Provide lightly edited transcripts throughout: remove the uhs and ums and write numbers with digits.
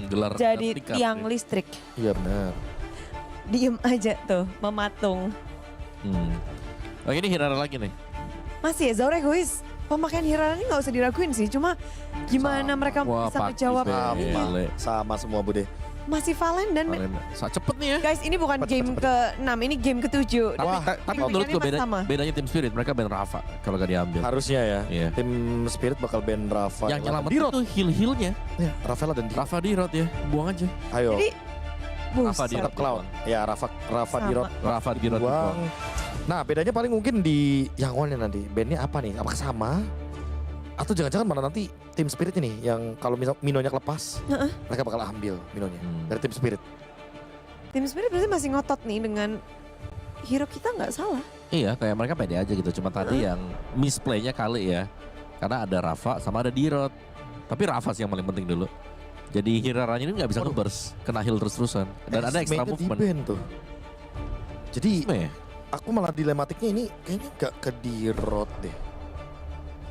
Gelar jadi replika, tiang listrik. Iya benar. Diem aja tuh, mematung. Oh ini Hirara lagi nih. Masih ya, Zaur egois. Pemakaian Hirara ini gak usah diraguin sih. Cuma gimana mereka Wah, bisa Pak menjawab Ibe. ini. Gile. Sama semua Bude. Masih Valen dan Cepet nih ya. guys ini bukan Cepet, game cepet. ke-6, ini game ke-7. Tapi, Wah, tapi ini menurut gue masih sama. bedanya Team Spirit, mereka ban Rafa kalau gak diambil. Harusnya ya. Iya. Tim Spirit bakal ban Rafa. Yang nyelamat Dirot. itu heal-healnya. Ya, Rafaela dan Rafa Dirot ya, buang aja. Ayo. Jadi Rafa buset. Dirot. Tetap Cloud. Ya Rafa Sama. Dirot. Rafa Dirot Buang. buang. Nah bedanya paling mungkin di yang one nanti. Bandnya apa nih? Apakah sama? Atau jangan-jangan mana nanti Tim Spirit ini yang kalau misal Minonya kelepas, mereka bakal ambil Minonya dari Tim Spirit. Tim Spirit berarti masih ngotot nih dengan hero kita nggak salah. Iya, kayak mereka pede aja gitu. Cuma tadi yang misplaynya kali ya. Karena ada Rafa sama ada Dirot. Tapi Rafa sih yang paling penting dulu. Jadi Hiraranya ini nggak bisa nge-burst, kena heal terus-terusan. Dan ada extra Estimated movement. di-ban tuh. Jadi Gimana ya? aku malah dilematiknya ini kayaknya gak ke Dirot deh.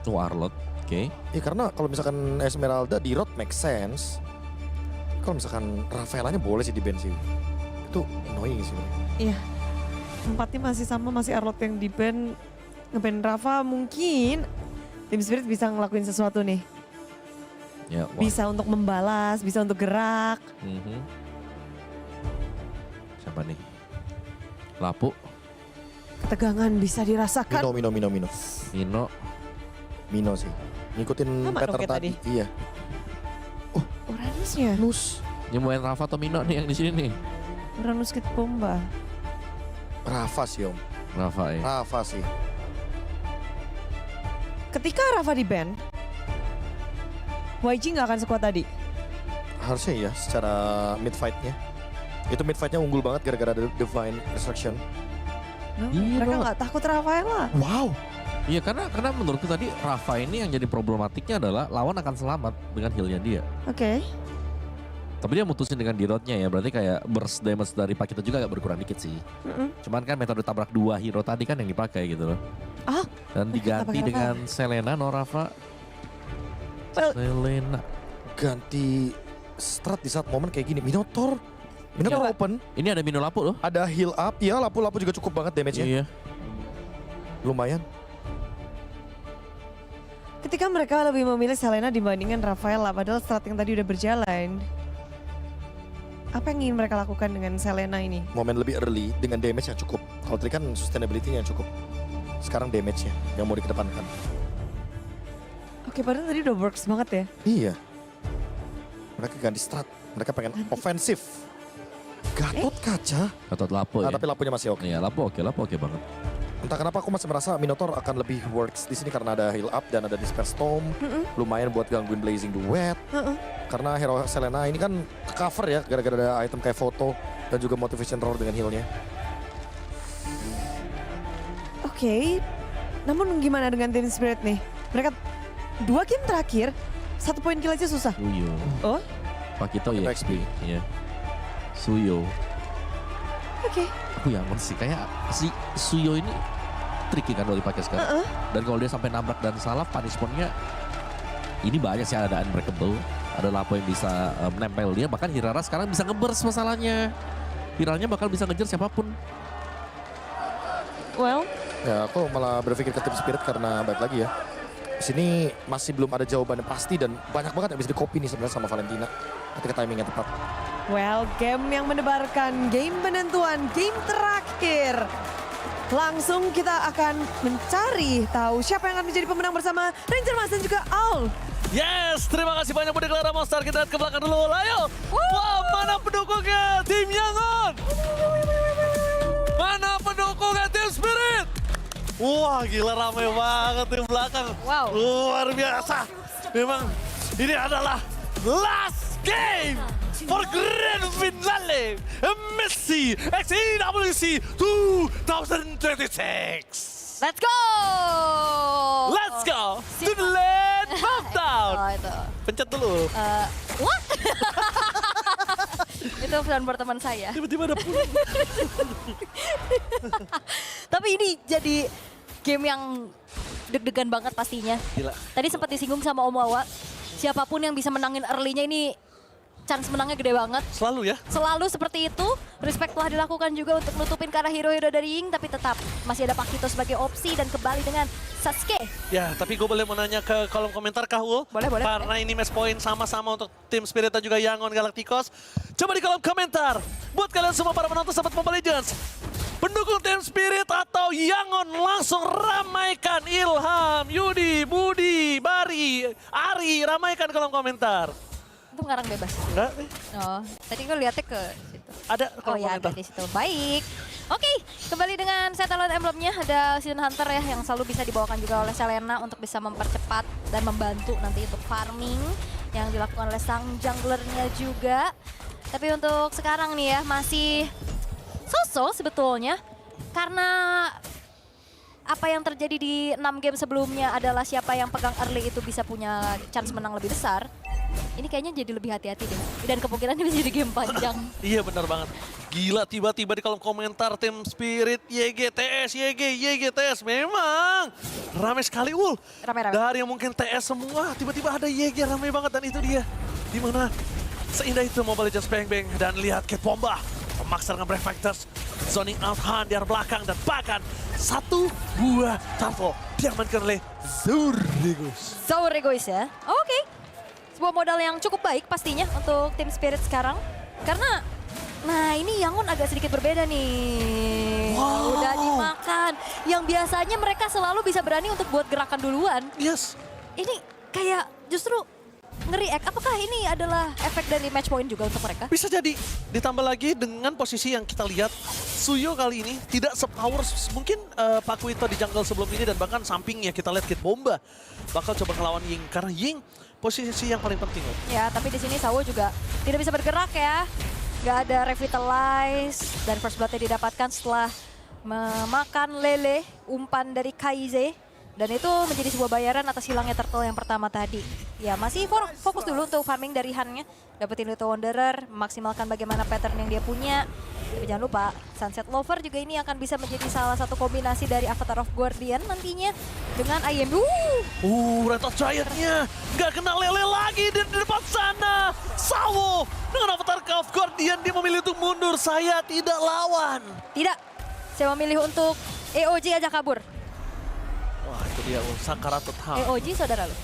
Warlord, oke. Ya karena kalau misalkan Esmeralda Dirot make sense. Kalau misalkan Rafaelanya boleh sih di-ban sih. Itu annoying sih. Iya. Tempatnya masih sama, masih Arlot yang di-ban. Nge-ban Rafa mungkin Tim Spirit bisa ngelakuin sesuatu nih. Ya, wah. Bisa untuk membalas, bisa untuk gerak. Siapa nih? Lapu, Ketegangan bisa dirasakan. Mino sih. Ngikutin Sama dong pattern kayak tadi. tadi. Iya. Uranusnya. Nus. nyemuin Rafa atau Mino nih yang di sini nih? Uranus Kid Bomba. Rafa sih om. Rafa ya. Rafa sih. Ketika Rafa di ban, YG nggak akan sekuat tadi. Harusnya ya secara mid fight-nya. Itu mid fight-nya unggul banget gara-gara ada Divine Destruction. No, Iya mereka banget. nggak takut Rafaela. Wow. Iya karena menurutku tadi Rafa ini yang jadi problematiknya adalah lawan akan selamat dengan healnya dia. Oke. Tapi dia mutusin dengan dirotnya ya, berarti kayak burst damage dari Pakito juga agak berkurang dikit sih. Cuman kan metode tabrak dua hero tadi kan yang dipakai gitu loh. Ah, Dan diganti pakai Rafa. dengan Selena, no Rafa. Well- Selena. Ganti strat di saat momen kayak gini. Minotaur Coba. open. Ini ada Mino Lapu loh. Ada heal up. Ya lapu-lapu juga cukup banget damage-nya. Iya. Lumayan. ketika mereka lebih memilih Selena dibandingkan Rafaela, padahal strat yang tadi udah berjalan. Apa yang ingin mereka lakukan dengan Selena ini? Momen lebih early dengan damage yang cukup. Kalau tadi kan sustainability-nya yang cukup. Sekarang damage-nya yang mau dikedepankan. Oke, padahal tadi udah works banget ya. Iya. Mereka ganti strat. Mereka pengen ofensif. Gatot kaca. Gatot Lapu ya. Tapi lapunya masih oke. Iya Lapu oke banget. Entah kenapa aku masih merasa Minotaur akan lebih works di sini karena ada heal up dan ada Disperse Storm. Lumayan buat gangguin Blazing Duet. Karena hero Selena ini kan cover ya gara-gara ada item kayak foto dan juga motivation roar dengan healnya. Oke, namun gimana dengan Team Spirit nih? Mereka 2 game terakhir, 1 poin kill aja susah. Suyo. Oh, Pakito ya. XP. Iya. Suyo. oke. Aku yakin sih kayak si Suyo ini tricky kan kalau dipakai sekarang. Dan kalau dia sampai nabrak dan salah punishmentnya ini banyak sih, ada unbreakable. Ada Lapo yang bisa menempel dia. Bahkan Hirara sekarang bisa nge-burst masalahnya. Hiraranya bakal bisa ngejar siapapun. Well, Ya aku malah berpikir ke Team Spirit karena balik lagi ya. Di sini masih belum ada jawaban yang pasti dan banyak banget yang bisa di-copy nih sebenarnya sama Valentina ketika timingnya tepat. game yang mendebarkan game penentuan, game terakhir. Langsung kita akan mencari tahu siapa yang akan menjadi pemenang bersama Ranger Mas dan juga Al. Yes, terima kasih banyak Budi Clara Monster. Kita lihat ke belakang dulu. Ayo, wah mana pendukungnya Tim Yangon? Mana pendukungnya Tim Spirit? Wah gila ramai banget di belakang. Wow. Luar biasa. Memang ini adalah last game for grand finale Messi XEWC 2026. Let's go! Let's go to the land countdown. Oh itu. Pencet dulu. What? Itu pesan buat teman saya. Tiba-tiba ada pun. Tapi ini jadi game yang deg-degan banget pastinya. Gila. Tadi sempat disinggung sama Om Wawa, siapapun yang bisa menangin early-nya ini chance menangnya gede banget. Selalu ya. Selalu seperti itu. Respect telah dilakukan juga untuk nutupin ke arah hero-hero dari Ying, tapi tetap masih ada Pakito sebagai opsi dan kembali dengan Sasuke. Ya, tapi gue boleh menanya ke kolom komentar kah, Ul? Boleh. Karena ini match point sama-sama untuk tim Spirit dan juga Yangon Galacticos. Coba di kolom komentar, buat kalian semua para penonton sahabat Mobile Legends, pendukung tim Spirit atau Yangon, langsung ramaikan Ilham, Yudi, Budi, Bari, Ari, ramaikan kolom komentar. Itu ngarang bebas. Enggak? Oh, tadi gue lihatnya ke situ. Ada Oh kolom ya, ada komentar. di situ. Baik. Oke, kembali dengan Satellite Emblemnya. Ada Season Hunter ya yang selalu bisa dibawakan juga oleh Selena untuk bisa mempercepat dan membantu nanti untuk farming yang dilakukan oleh sang junglernya juga. Tapi untuk sekarang nih ya masih so-so sebetulnya karena apa yang terjadi di 6 game sebelumnya adalah siapa yang pegang early itu bisa punya chance menang lebih besar. Ini kayaknya jadi lebih hati-hati deh. Dan kemungkinan ini bisa jadi game panjang. Iya benar banget. Gila tiba-tiba di kolom komentar tim Spirit YGTS, YGTS memang ramai sekali Ul. Rame-rame. Dari yang mungkin TS semua tiba-tiba ada YG ramai banget dan itu dia. Dimana seindah itu Mobile Legends Bang Bang dan lihat Kid Bomba memaksa dengan Brave Fighters, zoning out Han di arah belakang dan bahkan satu buah turtle diamankan oleh Zurigos. Zaur egois ya. Oke. Sebuah modal yang cukup baik pastinya untuk tim Spirit sekarang. Karena, nah ini Yangon agak sedikit berbeda nih. Wow. Udah dimakan. Yang biasanya mereka selalu bisa berani untuk buat gerakan duluan. Yes. Ini kayak justru nge-react. Apakah ini adalah efek dari match point juga untuk mereka? Bisa jadi. Ditambah lagi dengan posisi yang kita lihat, Suyo kali ini tidak sepower mungkin Pak Kuito di jungle sebelum ini dan bahkan sampingnya kita lihat Kid Bomba bakal coba ngelawan Ying. Karena Ying posisi yang paling penting. Ya, tapi di sini Sawo juga tidak bisa bergerak ya. Nggak ada revitalize dan first blood-nya didapatkan setelah memakan lele umpan dari Kaize. Dan itu menjadi sebuah bayaran atas hilangnya turtle yang pertama tadi. Ya masih fokus dulu untuk farming dari Han-nya. Dapetin Little Wanderer, memaksimalkan bagaimana pattern yang dia punya. Tapi jangan lupa, Sunset Lover juga ini akan bisa menjadi salah satu kombinasi dari Avatar of Guardian nantinya. Dengan IMU. Red of Giant-nya nggak kena lele lagi di depan sana. Sawo dengan Avatar of Guardian dia memilih untuk mundur. Saya tidak lawan. Tidak, saya memilih untuk EOG aja kabur. Wah itu dia Sakaratut Ham. EOG saudara lu?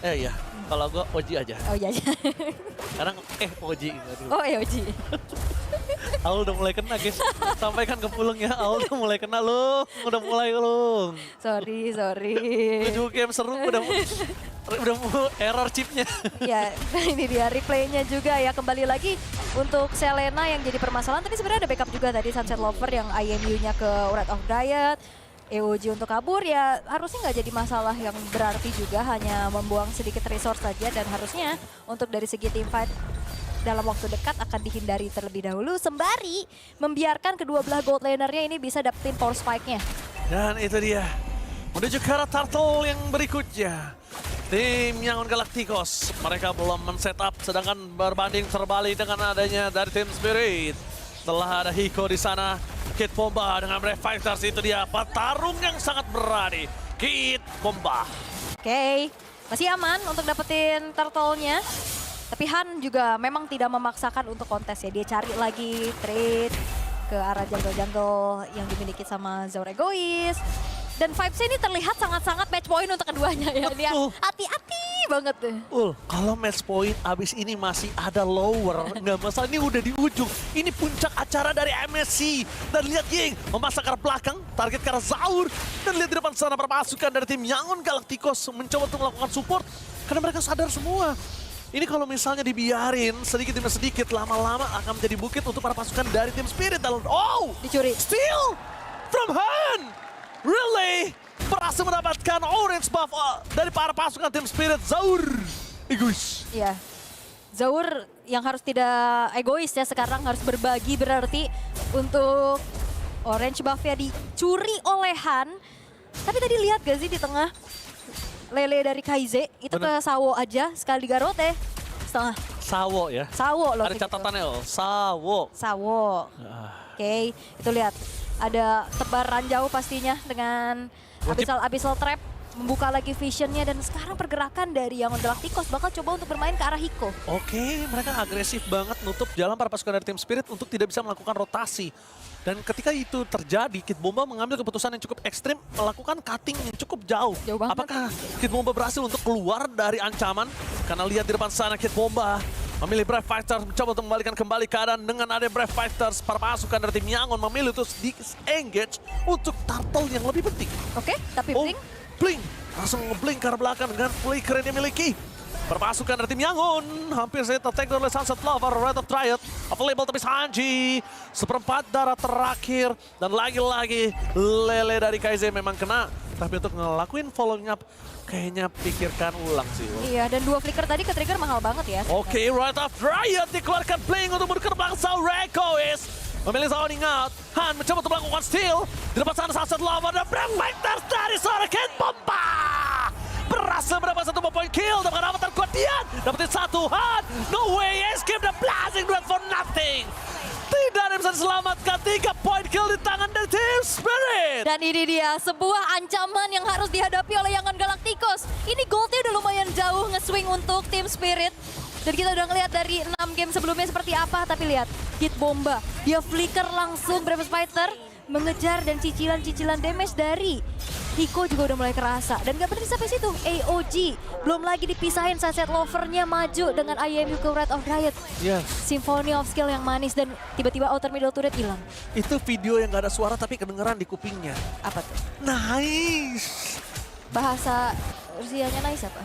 Iya, kalau gue Oji aja. Oh iya aja. Sekarang Oji. Oh EOG. Aul udah mulai kena guys. Sampaikan ke Pulung ya, Aul udah mulai kena Lung. Udah mulai Lung. Sorry. 7 game seru udah error chipnya. Ya, ini dia replaynya juga ya. Kembali lagi untuk Selena yang jadi permasalahan. Tadi sebenarnya ada backup juga tadi Sunset Lover yang IMU-nya ke Red of Diet. EOG untuk kabur ya harusnya nggak jadi masalah yang berarti juga. Hanya membuang sedikit resource saja dan harusnya untuk dari segi team fight dalam waktu dekat akan dihindari terlebih dahulu. Sembari membiarkan kedua belah gold lanernya ini bisa dapetin power spike-nya. Dan itu dia. Menuju ke arah turtle yang berikutnya. Tim Yangon Galacticos, mereka belum men-setup, sedangkan berbanding terbalik dengan adanya dari tim Spirit. Setelah ada Hiko di sana, Kid Bomba dengan Brave Fighters itu dia petarung yang sangat berani. Kid Bomba. Oke, masih aman untuk dapetin turtle-nya. Tapi Han juga memang tidak memaksakan untuk kontes ya. Dia cari lagi trade ke arah jungle-jungle yang dimiliki sama Zaur Egois. Dan vibes-nya ini terlihat sangat-sangat match point untuk keduanya ya. Dia Betul. hati-hati banget deh. Kalau match point abis ini masih ada lower, nggak masalah, ini udah di ujung. Ini puncak acara dari MSC. Dan lihat Ying memasang ke arah belakang, target ke arah Zaur. Dan lihat di depan sana perpasukan dari tim Yangon Galacticos mencoba untuk melakukan support. Karena mereka sadar semua. Ini kalau misalnya dibiarin sedikit demi sedikit, lama-lama akan menjadi bukit untuk para pasukan dari tim Spirit. Dicuri. Steal from Han! Really? Berhasil mendapatkan orange buff dari para pasukan tim Spirit. Zaur egois. Iya. Zaur yang harus tidak egois ya sekarang, harus berbagi berarti untuk orange buff-nya dicuri oleh Han. Tapi tadi lihat gak sih di tengah lele dari Kaize itu Bener. ke Sawo aja sekali garote setengah. Sawo ya. Sawo loh. Ada gitu. catatannya loh. Sawo. Sawo. Oke, itu lihat ada tebar ranjau pastinya dengan abyssal trap. membuka lagi visionnya dan sekarang pergerakan dari yang Galacticos bakal coba untuk bermain ke arah Hiko. Oke, mereka agresif banget nutup jalan para pasukan dari tim Spirit untuk tidak bisa melakukan rotasi. Dan ketika itu terjadi, Kid Bomba mengambil keputusan yang cukup ekstrim, melakukan cutting yang cukup jauh. Jauh banget. Apakah Kid Bomba berhasil untuk keluar dari ancaman? Karena lihat di depan sana Kid Bomba memilih Brave Fighters, mencoba untuk membalikan kembali keadaan dengan ada Brave Fighters. Para pasukan dari tim Yangon memilih untuk di-engage untuk turtle yang lebih penting. Oke, tapi Blink Blink langsung nge-blink ke arah belakang dengan flicker yang dimiliki. Perpasukan dari tim Yangon hampir saja tertake oleh Sunset Lover, Red of Triad, available tapi Sanji. Seperempat darah terakhir dan lagi-lagi Lele dari Kaize memang kena. Tapi untuk ngelakuin following up kayaknya pikirkan ulang sih. Iya, dan 2 flicker tadi ke trigger mahal banget ya. Oke, Red of Triad dikeluarkan Blink untuk mundur ke belakang. Saurekois memilih zoning out. Han mencoba untuk melakukan steal. Di depan sana Sunset Lover dan Brave Fighters dari seorang Kid Bomba. Berhasil mendapat 1 point kill, dapatkan avatar kuat Dian, dapetin 1 Han, no way, escape the blasting duet for nothing. Tidak ada yang bisa diselamatkan, 3 point kill di tangan dari Team Spirit. Dan ini dia sebuah ancaman yang harus dihadapi oleh Yangon Galacticos. Ini goldnya udah lumayan jauh nge-swing untuk Team Spirit. Dan kita udah ngeliat dari 6 game sebelumnya seperti apa, tapi lihat Kid Bomba, dia flicker langsung Brave Fighter, mengejar dan cicilan-cicilan damage dari Hiko juga udah mulai kerasa. Dan gak berhenti sampai situ, AOG. Belum lagi dipisahin Sunset Lover-nya maju dengan IMU ke Red of Riot. Yes. Symphony of Skill yang manis dan tiba-tiba outer middle turret hilang. Itu video yang gak ada suara tapi kedengeran di kupingnya. Apa tuh? Nice. Bahasa Rusianya nice apa?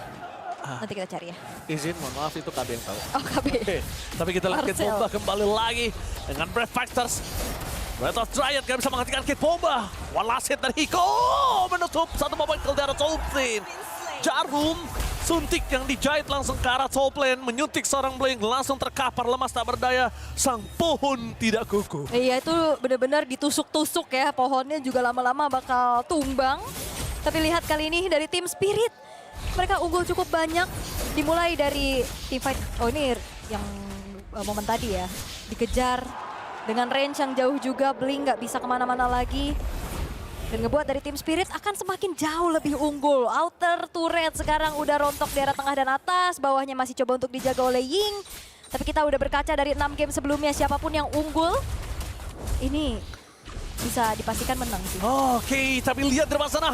Nanti kita cari ya. Izin, mohon maaf itu KB yang tahu. Oh KB. Oke, tapi kita lihat Kid Marcel. Bomba kembali lagi dengan Brave Fighters. Red of Triad gak bisa menghentikan Kid Bomba. One last hit dari Hiko. Menutup 1 point kill dari Soulplane. Jarum suntik yang dijahit langsung ke arah Soulplane. Menyuntik seorang Blink langsung terkapar lemas tak berdaya. Sang pohon tidak kukuh. Iya itu benar-benar ditusuk-tusuk ya. Pohonnya juga lama-lama bakal tumbang. Tapi lihat kali ini dari Team Spirit. Mereka unggul cukup banyak. Dimulai dari team fight. Oh ini yang momen tadi ya. Dikejar. Dengan range yang jauh juga, Blink nggak bisa kemana-mana lagi. Dan ngebuat dari Team Spirit akan semakin jauh lebih unggul. Outer turret sekarang udah rontok di arah tengah dan atas. Bawahnya masih coba untuk dijaga oleh Ying. Tapi kita udah berkaca dari 6 game sebelumnya, siapapun yang unggul, ini bisa dipastikan menang sih. Oke, tapi lihat di depan sana.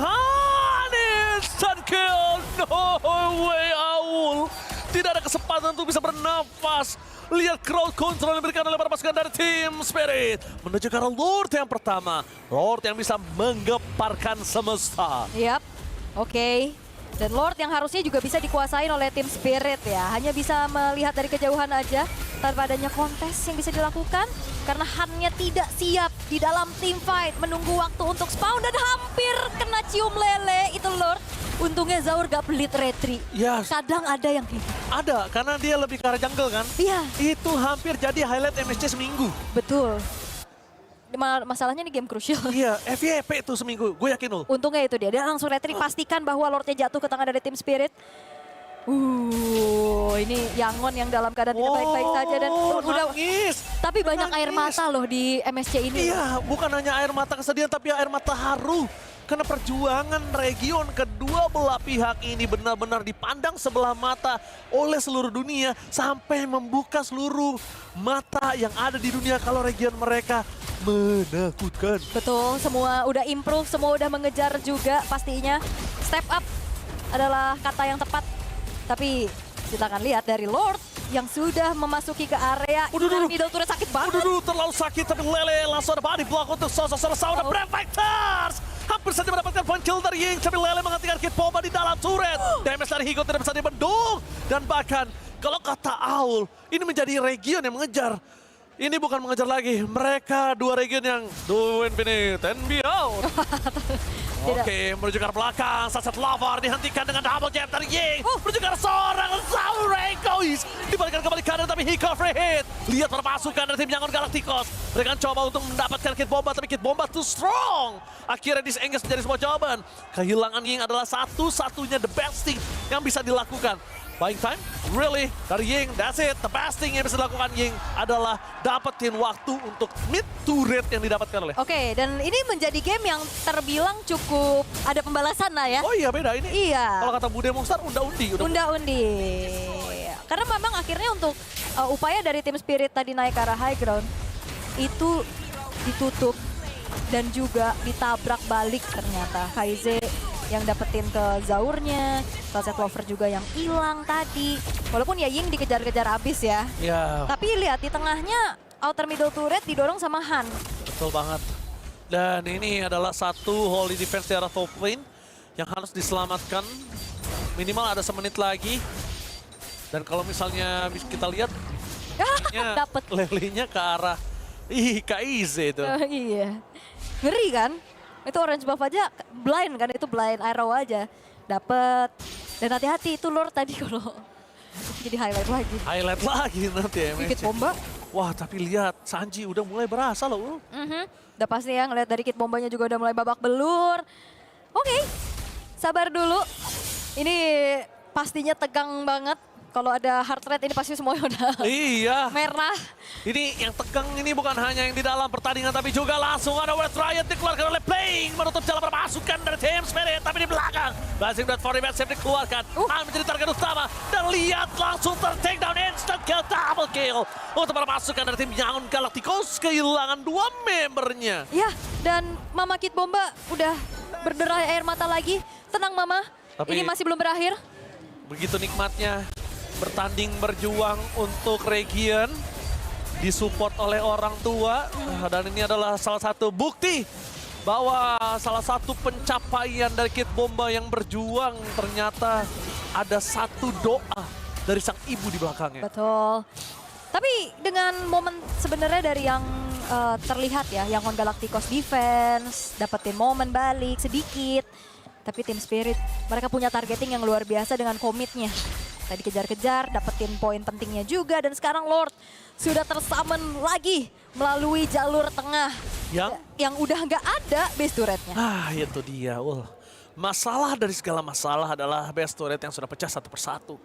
Instant kill. No way, Aul. Tidak ada kesempatan untuk bisa bernafas. Lihat crowd control yang diberikan oleh para pasukan dari Team Spirit. Menuju ke arah Lord yang pertama. Lord yang bisa menggeparkan semesta. Yap, oke. Dan Lord yang harusnya juga bisa dikuasain oleh Team Spirit ya. Hanya bisa melihat dari kejauhan aja tanpa adanya kontes yang bisa dilakukan. Karena Han-nya tidak siap di dalam team fight. Menunggu waktu untuk spawn dan hampir kena cium lele. Itu Lord. Untungnya Zaur gak pelit retri. Yes. Kadang ada yang kayak gitu. Ada, karena dia lebih ke arah jungle kan. Iya, Itu hampir jadi highlight MSC seminggu. betul. Masalahnya di game crucial. Iya, FYP itu seminggu. Gue yakin loh. Untungnya itu dia langsung retri pastikan bahwa Lordnya jatuh ke tangan dari Team Spirit. Ini Yangon yang dalam keadaan tidak baik-baik saja dan udah nangis. tapi banyak air Nangis. mata loh di MSC ini. Iya, bukan hanya air mata kesedihan tapi air mata haru. Karena perjuangan region kedua belah pihak ini benar-benar dipandang sebelah mata oleh seluruh dunia sampai membuka seluruh mata yang ada di dunia kalau region mereka menakutkan. Betul, semua udah improve, semua udah mengejar juga pastinya. Step up adalah kata yang tepat. Tapi kita akan lihat dari Lord yang sudah memasuki ke area middle turret sakit banget. Terlalu sakit tapi Lele langsung ada body block untuk sosok Sauna Brave Fighters. Hampir saja mendapatkan point kill dari Ying tapi Lele menghentikan Kid Bomba di dalam turret. Damage dari Hiko tidak bisa dibendung. Dan bahkan kalau kata Aul ini menjadi region yang mengejar. Ini bukan mengejar lagi, mereka 2 region yang do infinite and beyond. Oke, menuju ke arah belakang, Sunset Lover dihentikan dengan double jab dari Ying. Menuju ke arah seorang Saurekois. Dibalikan kembali kanan tapi Hiko free hit. Lihat para pasukan dari tim Yangon Galacticos. Mereka coba untuk mendapatkan Kid Bomba tapi Kid Bomba too strong. Akhirnya disengage menjadi sebuah jawaban. Kehilangan Ying adalah satu-satunya the best thing yang bisa dilakukan. buying time, really, dari Ying, that's it. The best thing yang bisa dilakukan Ying adalah dapetin waktu untuk mid turret yang didapatkan oleh. Oke, dan ini menjadi game yang terbilang cukup ada pembalasan lah ya. Oh iya beda ini. Iya. Kalau kata Bude Monster, unda-undi. Unda-undi. Karena memang akhirnya untuk upaya dari tim Spirit tadi naik ke arah high ground, itu ditutup dan juga ditabrak balik ternyata. Kaize yang dapetin ke Zaurnya, Sunset Lover juga yang hilang tadi. Walaupun ya Ying dikejar-kejar abis ya. Ya, Tapi lihat di tengahnya outer middle turret didorong sama Han. betul banget. Dan ini adalah satu holy defense di arah top lane yang harus diselamatkan. Minimal ada semenit lagi. Dan kalau misalnya kita lihat, Dapet. lele-nya ke arah Kaize itu. Iya. Ngeri kan? Itu orange buff aja blind kan, itu blind arrow aja. Dapet. Dan hati-hati itu Lord tadi kalau jadi highlight lagi. Highlight lagi nanti ya. Dikit bomba. Wah tapi lihat Sanji udah mulai berasa loh. Udah pasti ya ngeliat dari kit bombanya juga udah mulai babak belur. Oke, sabar dulu. Ini pastinya tegang banget. Kalau ada heart rate ini pasti semuanya udah Iya. merah. Ini yang tegang ini bukan hanya yang di dalam pertandingan tapi juga langsung ada West Riot dikeluarkan oleh Playing menutup jalan permasukan dari tim Spirit tapi di belakang Blazing Blood for Revenge dikeluarkan menjadi target utama dan lihat langsung ter-take down instant kill double kill untuk permasukan dari tim Yangon Galacticos kehilangan 2 membernya. Ya, dan Mama Kid Bomba udah berderai air mata lagi. Tenang Mama, Tapi- ini masih belum berakhir. Begitu nikmatnya bertanding berjuang untuk region disupport oleh orang tua dan ini adalah salah satu bukti bahwa salah satu pencapaian dari Kid Bomba yang berjuang ternyata ada satu doa dari sang ibu di belakangnya. Betul. Tapi dengan momen sebenarnya dari yang terlihat ya, yang on Galacticos defense, dapetin momen balik sedikit. Tapi tim Spirit, mereka punya targeting yang luar biasa dengan komitnya. Tadi kejar-kejar, dapetin poin pentingnya juga. Dan sekarang Lord sudah tersummon lagi melalui jalur tengah. Yang udah nggak ada base turretnya. Ah itu dia. Masalah dari segala masalah adalah base turret yang sudah pecah satu persatu.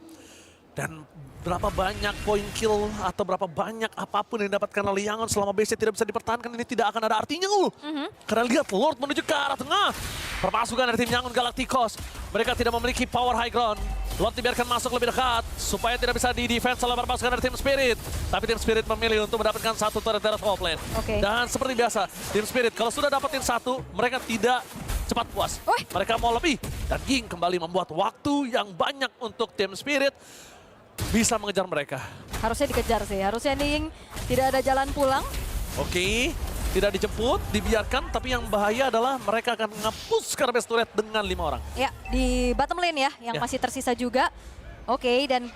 Dan berapa banyak poin kill atau berapa banyak apapun yang didapatkan oleh Yangon selama base tidak bisa dipertahankan ini tidak akan ada artinya Karena lihat Lord menuju ke arah tengah. Permasukan dari tim Yangon Galacticos. Mereka tidak memiliki power high ground. Lord dibiarkan masuk lebih dekat supaya tidak bisa di-defense oleh permasukan dari tim Spirit. Tapi tim Spirit memilih untuk mendapatkan satu turret dari top lane. Dan seperti biasa, tim Spirit kalau sudah dapetin satu, mereka tidak cepat puas. Mereka mau lebih. Dan Ying kembali membuat waktu yang banyak untuk tim Spirit bisa mengejar mereka. Harusnya dikejar sih, harusnya Ning tidak ada jalan pulang. Oke, tidak dijemput, dibiarkan. Tapi yang bahaya adalah mereka akan nge-push ke base turret dengan 5 orang. Ya, di bottom lane ya, yang masih tersisa juga. Oke, dan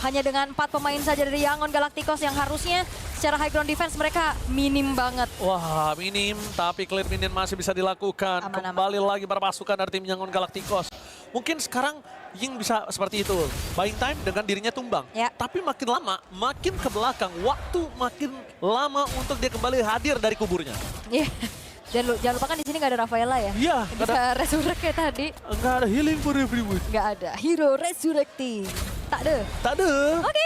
hanya dengan 4 pemain saja dari Yangon Galacticos yang harusnya secara high ground defense mereka minim banget. Wah, minim, tapi clear minion masih bisa dilakukan. Aman-aman. Kembali lagi permasukan dari tim Yangon Galacticos. Mungkin sekarang Ying bisa seperti itu. Buying time dengan dirinya tumbang. Ya. Tapi makin lama, makin ke belakang, waktu makin lama untuk dia kembali hadir dari kuburnya. Iya. Jangan lupa kan di sini nggak ada Rafaela ya. Iya, Bisa resurrect kayak tadi. nggak ada healing for everyone. Nggak ada. Hero resurrecting. Tak ada. Tak ada. Oke.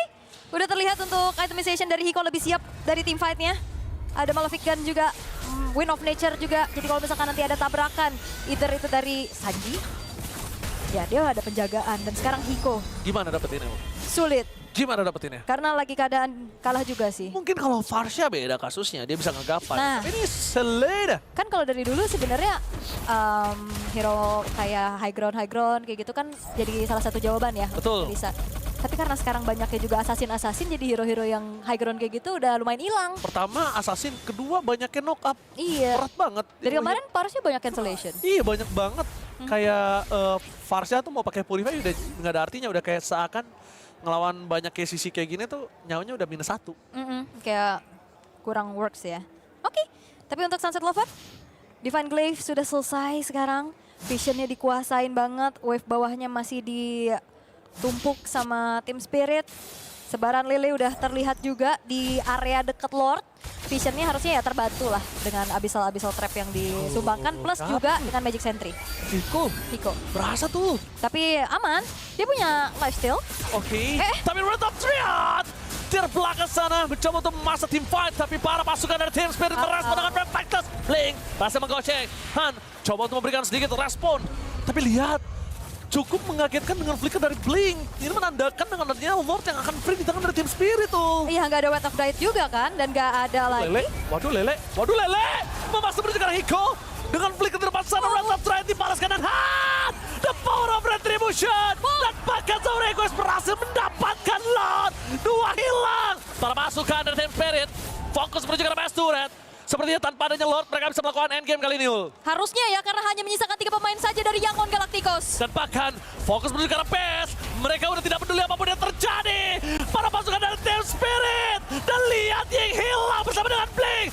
Udah terlihat untuk itemization dari Hiko lebih siap dari team fight-nya. Ada Malefic Gun juga. Wind of Nature juga. Jadi kalau misalkan nanti ada tabrakan. Either itu dari Sanji. Ya dia ada penjagaan. Dan sekarang Hiko. Gimana dapetinnya? Sulit. Gimana dapetinnya? Karena lagi keadaan kalah juga sih. Mungkin kalau Farsha beda kasusnya, dia bisa ngegapai. Nah. Tapi ini Selena. Kan kalau dari dulu sebenarnya hero kayak high ground kayak gitu kan jadi salah satu jawaban ya. Betul. Bisa. Tapi karena sekarang banyaknya juga assassin jadi hero-hero yang high ground kayak gitu udah lumayan hilang. Pertama Assassin, kedua banyaknya knock up. Iya. Berat banget. Dari kemarin Parsnya banyak cancellation. Iya banyak banget. Kayak Farsha tuh mau pakai Purify udah nggak ada artinya. Udah kayak seakan ngelawan banyak kayak sisi kayak gini tuh nyawanya udah -1. Kayak kurang works ya. Oke. Tapi untuk Sunset Lover, Divine Glaive sudah selesai sekarang. Visionnya dikuasain banget. Wave bawahnya masih ditumpuk sama tim Spirit. Sebaran lele udah terlihat juga di area deket Lord. visionnya harusnya ya terbantu lah dengan abyssal trap yang disumbangkan plus juga dengan magic sentry. Hiko, Hiko. berasa tuh. Tapi aman, dia punya lifesteal. Oke, tapi Red of Triad terbelakang sana mencoba untuk memasak team fight, tapi para pasukan dari Team Spirit merespon dengan perfectus. Blink berhasil menggocek. Han coba untuk memberikan sedikit respon, tapi lihat cukup mengagetkan dengan flicker dari Blink. Ini menandakan dengan adanya Lord yang akan free di tangan dari Team Spirit tuh. Iya, nggak ada Wet of Diet juga kan, dan nggak ada lagi. Waduh lele, memasuk menuju ke arah Hiko. Dengan flicker di depan sana, Red of Triad dibalaskan dan Han! The power of retribution! Dan bahkan Soul Request berhasil mendapatkan Lord! 2 hilang! Para pasukan dari Team Spirit fokus menuju ke arah base turret. Sepertinya tanpa adanya Lord, mereka bisa melakukan endgame kali ini, Ul. Harusnya ya, karena hanya menyisakan 3 pemain saja dari Yangon Galacticos. Dan bahkan fokus menuju ke arah base. Mereka udah tidak peduli apapun yang terjadi. Para pasukan dari Team Spirit. Dan lihat yang hilang bersama dengan Blink.